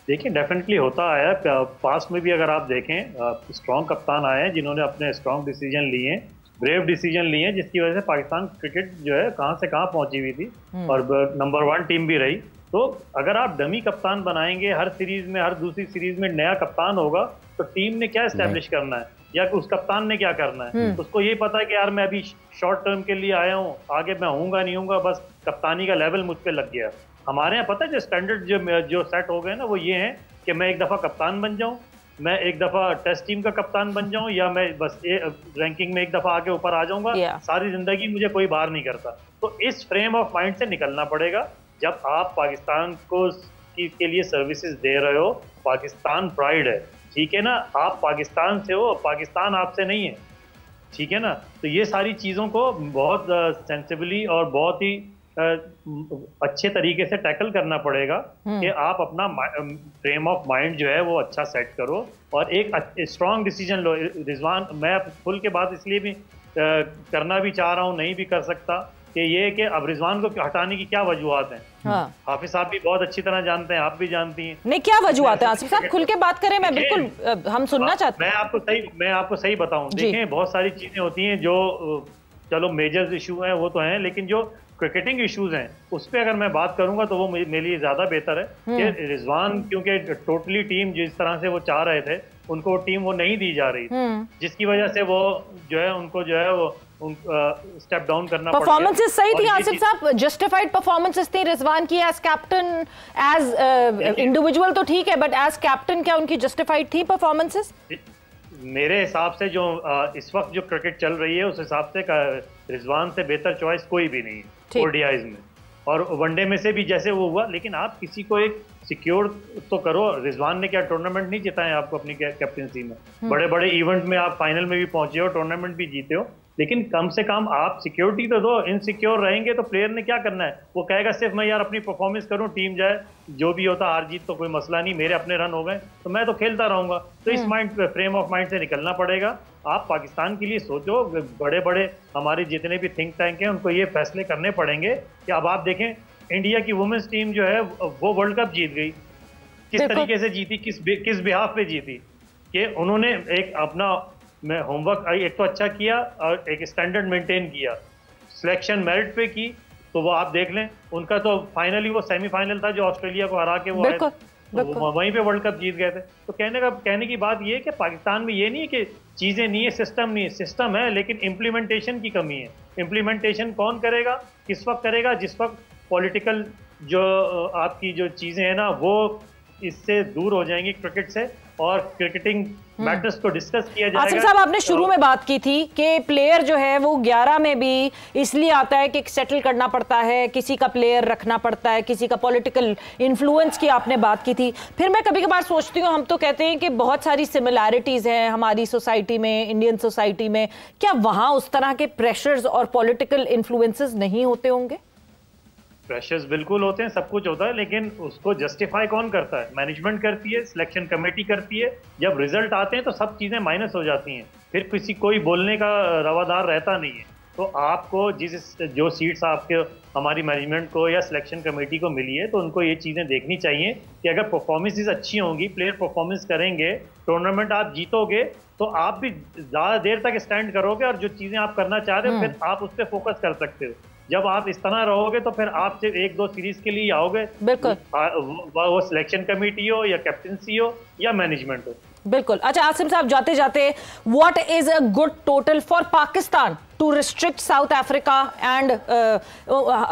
देखिए डेफिनेटली होता है। पास्ट में भी अगर आप देखें स्ट्रॉन्ग कप्तान आए हैं जिन्होंने अपने स्ट्रॉन्ग डिसीजन लिए हैं, ब्रेव डिसीजन लिए हैं, जिसकी वजह से पाकिस्तान क्रिकेट जो है कहाँ से कहाँ पहुंची हुई थी और नंबर 1 टीम भी रही। तो अगर आप डमी कप्तान बनाएंगे, हर सीरीज में, हर दूसरी सीरीज में नया कप्तान होगा, तो टीम ने क्या एस्टेब्लिश करना है या उस कप्तान ने क्या करना है? उसको ये पता है कि यार मैं अभी शॉर्ट टर्म के लिए आया हूँ, आगे मैं होऊंगा नहीं होऊंगा, बस कप्तानी का लेवल मुझ पे लग गया। हमारे यहाँ पता है जो स्टैंडर्ड जो सेट हो गए ना, वो ये है कि मैं एक दफा कप्तान बन जाऊं, मैं एक दफा टेस्ट टीम का कप्तान बन जाऊं, या मैं बस रैंकिंग में एक दफा आगे ऊपर आ जाऊंगा, सारी जिंदगी मुझे कोई बाहर नहीं करता। तो इस फ्रेम ऑफ माइंड से निकलना पड़ेगा। जब आप पाकिस्तान को के लिए सर्विसेज दे रहे हो, पाकिस्तान प्राइड है, ठीक है ना, आप पाकिस्तान से हो, पाकिस्तान आपसे नहीं है, ठीक है ना। तो ये सारी चीजों को बहुत सेंसिबली और बहुत ही अच्छे तरीके से टैकल करना पड़ेगा कि आप अपना फ्रेम ऑफ माइंड जो है वो अच्छा सेट करो और एक स्ट्रॉन्ग डिसीजन लो। रिजवान, मैं खुल के बात इसलिए भी करना भी चाह रहा हूँ, नहीं भी कर सकता, कि ये कि अब रिजवान को हटाने की क्या वजूहत हैं। हाँ। हाफिज साहब भी बहुत अच्छी तरह जानते हैं, आप भी जानती हैं। नहीं, क्या वजूहत है आसिफ साहब, खुल के बात करें, मैं बिल्कुल हम सुनना चाहते हैं। मैं आपको सही बताऊं, देखें बहुत सारी चीजें होती हैं जो चलो मेजर इशू हैं, वो तो हैं, लेकिन जो क्रिकेटिंग इश्यूज हैं उस पर अगर मैं बात करूंगा तो वो मेरे लिए ज्यादा बेहतर है कि रिजवान, क्योंकि टोटली टीम जिस तरह से वो चाह रहे थे उनको टीम वो नहीं दी जा रही, जिसकी वजह से वो जो है उनको जो है वो स्टेप डाउन करना पड़ा। परफॉर्मेंसेस सही थी आसिफ साहब, जस्टिफाइड परफॉर्मेंसेस थी रिजवान की एज कैप्टन, एज इंडिविजुअल तो ठीक है, बट एज कैप्टन क्या उनकी जस्टिफाइड थी परफॉर्मेंसेस? मेरे हिसाब से जो इस वक्त जो क्रिकेट चल रही है उस हिसाब से रिजवान से बेहतर चॉइस कोई भी नहीं है ओडीआईज में, और वनडे में से भी जैसे वो हुआ। लेकिन आप किसी को एक सिक्योर तो करो। रिजवान ने क्या टूर्नामेंट नहीं जिताए आपको अपनी कैप्टनसी में? बड़े बड़े इवेंट में आप फाइनल में भी पहुंचे हो, टूर्नामेंट भी जीते हो, लेकिन कम से कम आप सिक्योरिटी तो दो। इनसिक्योर रहेंगे तो प्लेयर ने क्या करना है? वो कहेगा सिर्फ मैं यार अपनी परफॉर्मेंस करूं, टीम जाए, जो भी होता हार जीत तो कोई मसला नहीं, मेरे अपने रन हो गए तो मैं तो खेलता रहूंगा। तो इस फ्रेम ऑफ माइंड से निकलना पड़ेगा। आप पाकिस्तान के लिए सोचो। बड़े बड़े हमारे जितने भी थिंक टैंक हैं उनको ये फैसले करने पड़ेंगे कि अब आप देखें इंडिया की वुमेन्स टीम जो है वो वर्ल्ड कप जीत गई। किस तरीके से जीती, किस बिहाफ पे जीती? कि उन्होंने एक अपना होमवर्क एक तो अच्छा किया और एक स्टैंडर्ड मेंटेन किया, सिलेक्शन मेरिट पे की। तो वो आप देख लें, उनका तो फाइनली वो सेमीफाइनल था जो ऑस्ट्रेलिया को हरा के वो आए, तो वहीं पे वर्ल्ड कप जीत गए थे। तो कहने की बात ये है कि पाकिस्तान में ये नहीं है कि चीजें नहीं है, सिस्टम नहीं है, सिस्टम है, लेकिन इम्प्लीमेंटेशन की कमी है। इम्प्लीमेंटेशन कौन करेगा, किस वक्त करेगा? जिस वक्त पॉलिटिकल जो आपकी जो चीजें हैं ना वो इससे दूर हो जाएंगी क्रिकेट से, और क्रिकेटिंग मैटर्स को डिस्कस किया जाएगा। आसिफ साहब, आपने शुरू में बात की थी कि प्लेयर जो है वो 11 में भी इसलिए आता है कि सेटल करना पड़ता है, किसी का प्लेयर रखना पड़ता है, किसी का पॉलिटिकल इन्फ्लुएंस की आपने बात की थी। फिर मैं कभी कभार सोचती हूँ, हम तो कहते हैं कि बहुत सारी सिमिलैरिटीज हैं हमारी सोसाइटी में, इंडियन सोसाइटी में, क्या वहां उस तरह के प्रेशर्स और पॉलिटिकल इन्फ्लुएंसेस नहीं होते होंगे? प्रेशर्स बिल्कुल होते हैं, सब कुछ होता है, लेकिन उसको जस्टिफाई कौन करता है? मैनेजमेंट करती है, सिलेक्शन कमेटी करती है। जब रिजल्ट आते हैं तो सब चीजें माइनस हो जाती हैं, फिर कोई बोलने का रवादार रहता नहीं है। तो आपको जो सीट्स आपके हमारी मैनेजमेंट को या सिलेक्शन कमेटी को मिली है, तो उनको ये चीजें देखनी चाहिए कि अगर परफॉर्मेंसेस अच्छी होंगी, प्लेयर परफॉर्मेंस करेंगे, टूर्नामेंट आप जीतोगे, तो आप भी ज्यादा देर तक स्टैंड करोगे और जो चीजें आप करना चाह रहे हो फिर आप उस पर फोकस कर सकते हो। जब आप इस तरह रहोगे तो फिर आप सिर्फ 1-2 सीरीज के लिए आओगे, बिल्कुल, वो सिलेक्शन कमेटी हो या कैप्टनसी हो या मैनेजमेंट हो। बिल्कुल। अच्छा आसिम साहब, जाते जाते, what is a good total for Pakistan to restrict South Africa and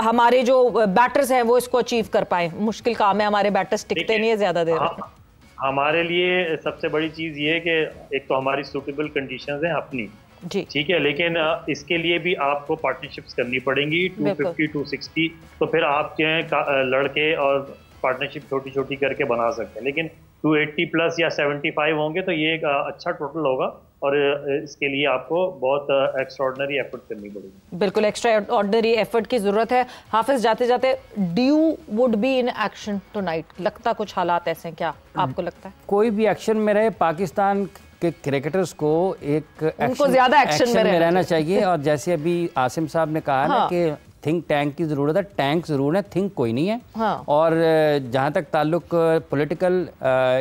हमारे जो बैटर्स हैं वो इसको अचीव कर पाए? मुश्किल काम है, हमारे बैटर्स टिकते नहीं है ज्यादा देर। हमारे लिए सबसे बड़ी चीज ये है कि एक तो हमारी सूटेबल कंडीशंस हैं अपनी, ठीक है, लेकिन इसके लिए भी आपको पार्टनरशिप्स करनी पड़ेंगी। 250, 260 तो फिर आप लड़के और पार्टनरशिप छोटी छोटी करके बना सकते हैं, लेकिन 280 प्लस या 75 होंगे तो ये एक अच्छा टोटल होगा, और इसके लिए आपको बहुत एक्स्ट्राऑर्डिनरी एफर्ट करनी पड़ेगी। बिल्कुल, एक्स्ट्राऑर्डिनरी एफर्ट की जरूरत है। हाफिज, जाते जाते, due would be in action tonight, लगता कुछ हालात ऐसे हैं, क्या आपको लगता है? कोई भी एक्शन में रहे, पाकिस्तान के क्रिकेटर्स को एक उनको ज्यादा एक्शन में रहना चाहिए। और जैसे अभी आसिम साहब ने कहा ना कि थिंक टैंक की ज़रूरत है। टैंक ज़रूर है, थिंक कोई नहीं है। हाँ। और जहाँ तक ताल्लुक पॉलिटिकल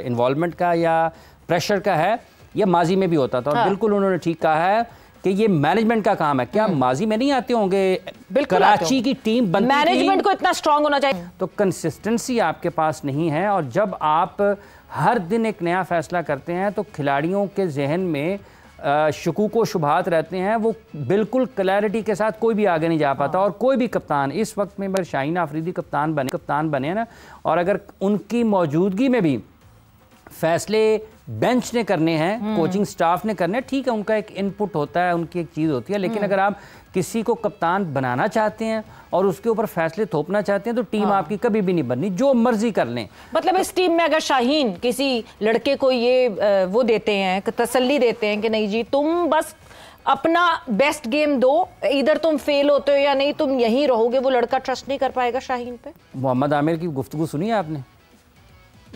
इन्वॉल्वमेंट का या प्रेशर का है, ये माजी में भी होता था। और बिल्कुल उन्होंने ठीक कहा है कि ये मैनेजमेंट का काम है। क्या माजी में नहीं आते होंगे? कराची की टीम बनती, मैनेजमेंट को इतना स्ट्रांग होना चाहिए। तो कंसिस्टेंसी आपके पास नहीं है। और जब आप हर दिन एक नया फैसला करते हैं तो खिलाड़ियों के जहन में शकूक व शुबहात रहते हैं। वो बिल्कुल क्लैरिटी के साथ कोई भी आगे नहीं जा पाता। और कोई भी कप्तान इस वक्त में शाहीन आफरीदी कप्तान बने ना, और अगर उनकी मौजूदगी में भी फैसले बेंच ने करने हैं, कोचिंग स्टाफ ने करने हैं, ठीक है, उनका एक इनपुट होता है, उनकी एक चीज़ होती है। लेकिन अगर आप किसी को कप्तान बनाना चाहते हैं और उसके ऊपर फैसले थोपना चाहते हैं तो टीम आपकी कभी भी नहीं बननी, जो मर्जी कर लें। मतलब इस टीम में अगर शाहीन किसी लड़के को ये वो देते हैं, तसल्ली देते हैं कि नहीं जी तुम बस अपना बेस्ट गेम दो, इधर तुम फेल होते हो या नहीं तुम यहीं रहोगे, वो लड़का ट्रस्ट नहीं कर पाएगा शाहीन पे। मोहम्मद आमिर की गुफ्तगू सुनी है आपने?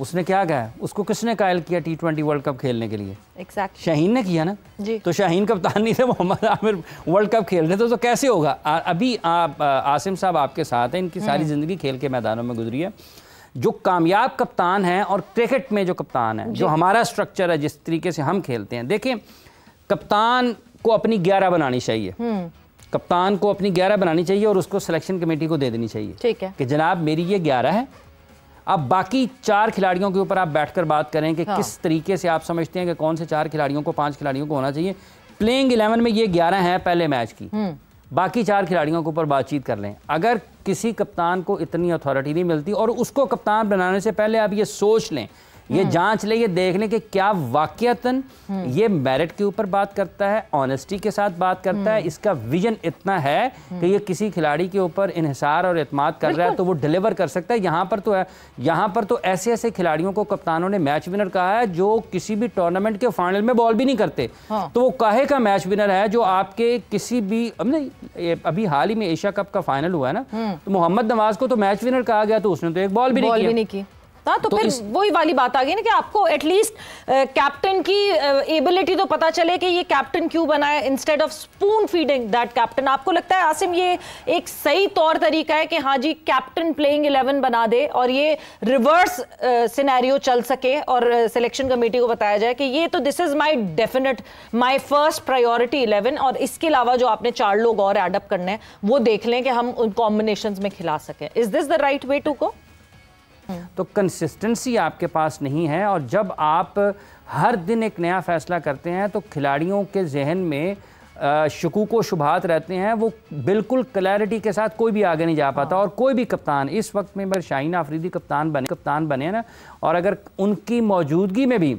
उसने क्या कहा? उसको किसने कायल किया T20 वर्ल्ड कप खेलने के लिए? Exactly. शाहीन ने किया ना जी। तो शाहीन कप्तान नहीं थे, मोहम्मद आमिर वर्ल्ड कप खेल रहे थे, तो कैसे होगा? अभी आसिम साहब आपके साथ हैं, इनकी सारी ज़िंदगी खेल के मैदानों में गुजरी है। जो कामयाब कप्तान हैं और क्रिकेट में जो कप्तान है, जो हमारा स्ट्रक्चर है, जिस तरीके से हम खेलते हैं, देखिए कप्तान को अपनी 11 बनानी चाहिए। कप्तान को अपनी 11 बनानी चाहिए और उसको सिलेक्शन कमेटी को दे देनी चाहिए, ठीक है, कि जनाब मेरी ये 11 है। अब बाकी 4 खिलाड़ियों के ऊपर आप बैठकर बात करें कि किस तरीके से आप समझते हैं कि कौन से 4 खिलाड़ियों को, 5 खिलाड़ियों को होना चाहिए। प्लेइंग 11 में ये 11 हैं पहले मैच की, बाकी 4 खिलाड़ियों के ऊपर बातचीत कर लें। अगर किसी कप्तान को इतनी अथॉरिटी नहीं मिलती और उसको कप्तान बनाने से पहले आप ये सोच लें, ये जांच ले, ये देख लें कि क्या वाकयातन ये मेरिट के ऊपर बात करता है, ऑनेस्टी के साथ बात करता है, इसका विजन इतना है कि ये किसी खिलाड़ी के ऊपर इन्हिसार और एतमाद कर रहा है तो वो डिलीवर कर सकता है। यहाँ पर तो ऐसे ऐसे खिलाड़ियों को कप्तानों ने मैच विनर कहा है जो किसी भी टूर्नामेंट के फाइनल में बॉल भी नहीं करते। तो वो काहे का मैच विनर है जो आपके किसी भी, अभी हाल ही में एशिया कप का फाइनल हुआ है ना, तो मोहम्मद नवाज को तो मैच विनर कहा गया, तो उसने तो एक बॉल भी नहीं की। हाँ, तो फिर वही वाली बात आ गई ना कि आपको एटलीस्ट कैप्टन की एबिलिटी तो पता चले कि ये कैप्टन क्यों बना है, instead of spoon feeding that captain. आपको लगता है आसिम ये एक सही तौर तरीका है कि हाँ जी कैप्टन प्लेइंग 11 बना दे और ये रिवर्स सिनेरियो चल सके और सिलेक्शन कमेटी को बताया जाए कि ये तो this is my definite my first priority 11 और इसके अलावा जो आपने 4 लोग और एडअप करने हैं वो देख लें कि हम उन कॉम्बिनेशंस में खिला सकें। Is this the right way to go? तो कंसिस्टेंसी आपके पास नहीं है। और जब आप हर दिन एक नया फैसला करते हैं तो खिलाड़ियों के जहन में शकूक व शुबहात रहते हैं। वो बिल्कुल क्लैरिटी के साथ कोई भी आगे नहीं जा पाता। और कोई भी कप्तान इस वक्त में शाहीन आफरीदी कप्तान बने ना, और अगर उनकी मौजूदगी में भी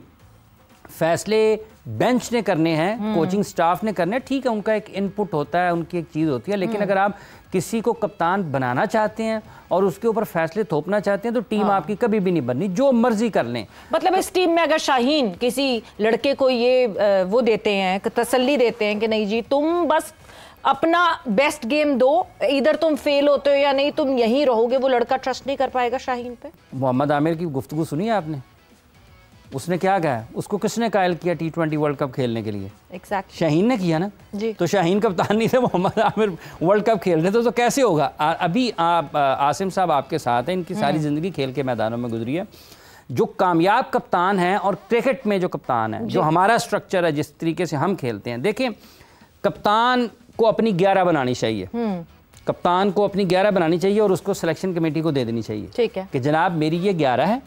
फैसले बेंच ने करने हैं, कोचिंग स्टाफ ने करने हैं, ठीक है, उनका एक इनपुट होता है, उनकी एक चीज़ होती है। लेकिन अगर आप किसी को कप्तान बनाना चाहते हैं और उसके ऊपर फैसले थोपना चाहते हैं तो टीम आपकी कभी भी नहीं बननी, जो मर्जी कर लें। मतलब इस टीम में अगर शाहीन किसी लड़के को ये वो देते हैं, तसल्ली देते हैं कि नहीं जी तुम बस अपना बेस्ट गेम दो, इधर तुम फेल होते हो या नहीं तुम यहीं रहोगे, वो लड़का ट्रस्ट नहीं कर पाएगा शाहीन पे। मोहम्मद आमिर की गुफ्तगू सुनी है आपने? उसने क्या कहा? उसको किसने कायल किया T20 वर्ल्ड कप खेलने के लिए? Exactly. शाहीन ने किया ना जी। तो शाहीन कप्तान नहीं थे, मोहम्मद आमिर वर्ल्ड कप खेल रहे थे, तो कैसे होगा? अभी आसिम साहब आपके साथ हैं, इनकी सारी ज़िंदगी खेल के मैदानों में गुजरी है। जो कामयाब कप्तान हैं और क्रिकेट में जो कप्तान है, जो हमारा स्ट्रक्चर है, जिस तरीके से हम खेलते हैं, देखिए कप्तान को अपनी 11 बनानी चाहिए। कप्तान को अपनी 11 बनानी चाहिए और उसको सिलेक्शन कमेटी को दे देनी चाहिए, ठीक है, कि जनाब मेरी ये 11 है।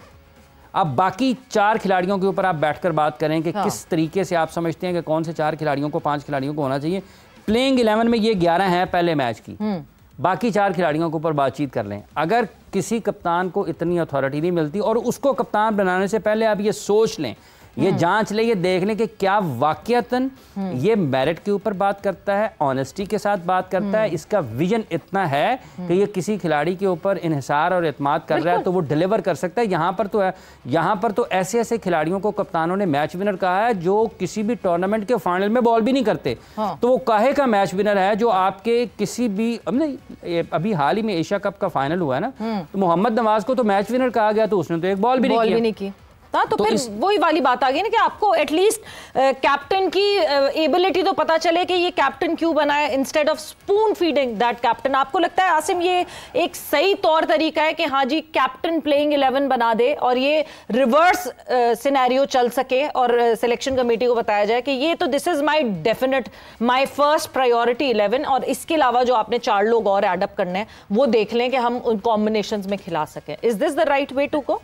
अब बाकी 4 खिलाड़ियों के ऊपर आप बैठकर बात करें कि किस तरीके से आप समझते हैं कि कौन से 4 खिलाड़ियों को, 5 खिलाड़ियों को होना चाहिए। प्लेइंग 11 में ये 11 हैं पहले मैच की, बाकी 4 खिलाड़ियों के ऊपर बातचीत कर लें। अगर किसी कप्तान को इतनी अथॉरिटी नहीं मिलती और उसको कप्तान बनाने से पहले आप ये सोच लें, ये जांच ले, ये देख लें कि क्या वाकयातन ये मेरिट के ऊपर बात करता है, ऑनेस्टी के साथ बात करता है, इसका विजन इतना है कि ये किसी खिलाड़ी के ऊपर इन्हिसार और एतमाद कर रहा है तो वो डिलीवर कर सकता है। यहाँ पर तो ऐसे ऐसे खिलाड़ियों को कप्तानों ने मैच विनर कहा है जो किसी भी टूर्नामेंट के फाइनल में बॉल भी नहीं करते। तो वो काहे का मैच विनर है जो आपके किसी भी, अभी हाल ही में एशिया कप का फाइनल हुआ है ना, तो मोहम्मद नवाज को तो मैच विनर कहा गया, तो उसने तो एक बॉल भी नहीं की। हाँ, तो फिर वही वाली बात आ गई ना कि आपको एटलीस्ट कैप्टन की एबिलिटी तो पता चले कि ये कैप्टन क्यों बना है, instead of spoon feeding that captain. आपको लगता है आसिम ये एक सही तौर तरीका है कि हाँ जी कैप्टन प्लेइंग 11 बना दे और ये रिवर्स सिनेरियो चल सके और सिलेक्शन कमेटी को बताया जाए कि ये तो this is my definite my first priority 11 और इसके अलावा जो आपने 4 लोग और एडअप करने हैं वो देख लें कि हम उन कॉम्बिनेशंस में खिला सकें। Is this the right way to go?